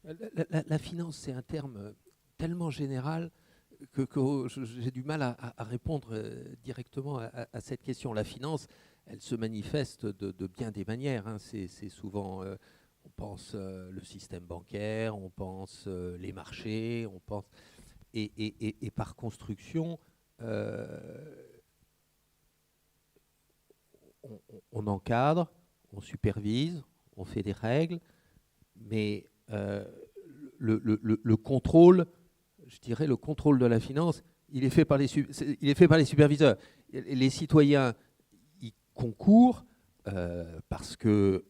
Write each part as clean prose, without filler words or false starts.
La finance, c'est un terme tellement général que j'ai du mal à répondre directement à cette question. La finance, elle se manifeste de bien des manières, hein. C'est souvent, on pense le système bancaire, on pense les marchés, on pense et par construction, euh, on encadre, on supervise, on fait des règles, mais le contrôle, je dirais, le contrôle de la finance, il est fait par il est fait par les superviseurs. Les citoyens y concourent parce que,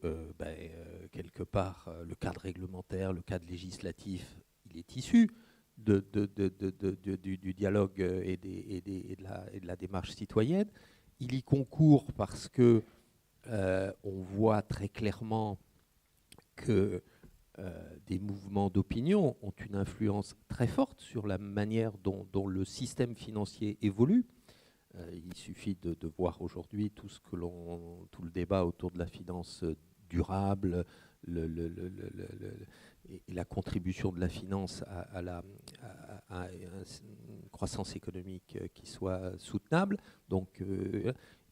quelque part, le cadre réglementaire, le cadre législatif, il est issu du dialogue et de la démarche citoyenne. Il y concourt parce que on voit très clairement que des mouvements d'opinion ont une influence très forte sur la manière dont le système financier évolue. Il suffit de voir aujourd'hui tout le débat autour de la finance durable, et la contribution de la finance à une croissance économique qui soit soutenable. Donc,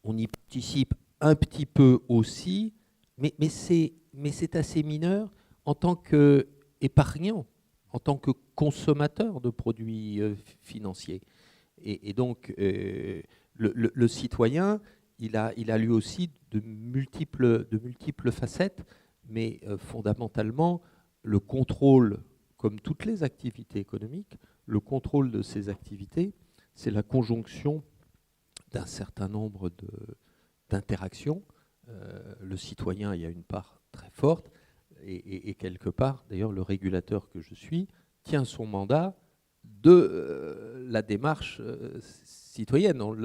on y participe un petit peu aussi, mais c'est assez mineur en tant qu'épargnant, en tant que consommateur de produits financiers. Et donc, le citoyen, il a lui aussi de multiples facettes, mais fondamentalement, le contrôle, comme toutes les activités économiques, le contrôle de ces activités, c'est la conjonction d'un certain nombre d'interactions. Le citoyen, il y a une part très forte, et quelque part, d'ailleurs, le régulateur que je suis tient son mandat de la démarche citoyenne. On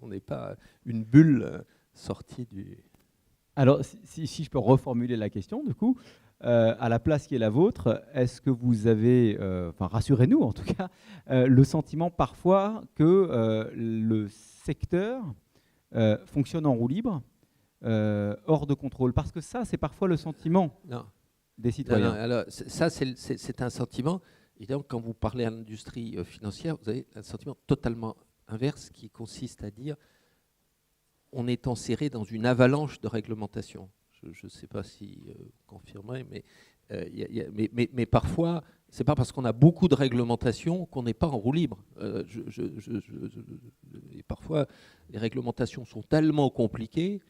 n'est pas une bulle sortie du... Alors, si je peux reformuler la question, du coup, à la place qui est la vôtre, est-ce que vous avez, enfin rassurez-nous en tout cas, le sentiment parfois que le secteur fonctionne en roue libre, hors de contrôle? Parce que ça, c'est parfois le sentiment Non. des Non, non, citoyens. alors, ça, c'est un sentiment. Et donc, quand vous parlez à l'industrie financière, vous avez un sentiment totalement inverse qui consiste à dire on est enserré dans une avalanche de réglementation. Je ne sais pas si vous confirmerez, mais parfois, c'est pas parce qu'on a beaucoup de réglementation qu'on n'est pas en roue libre. Et parfois, les réglementations sont tellement compliquées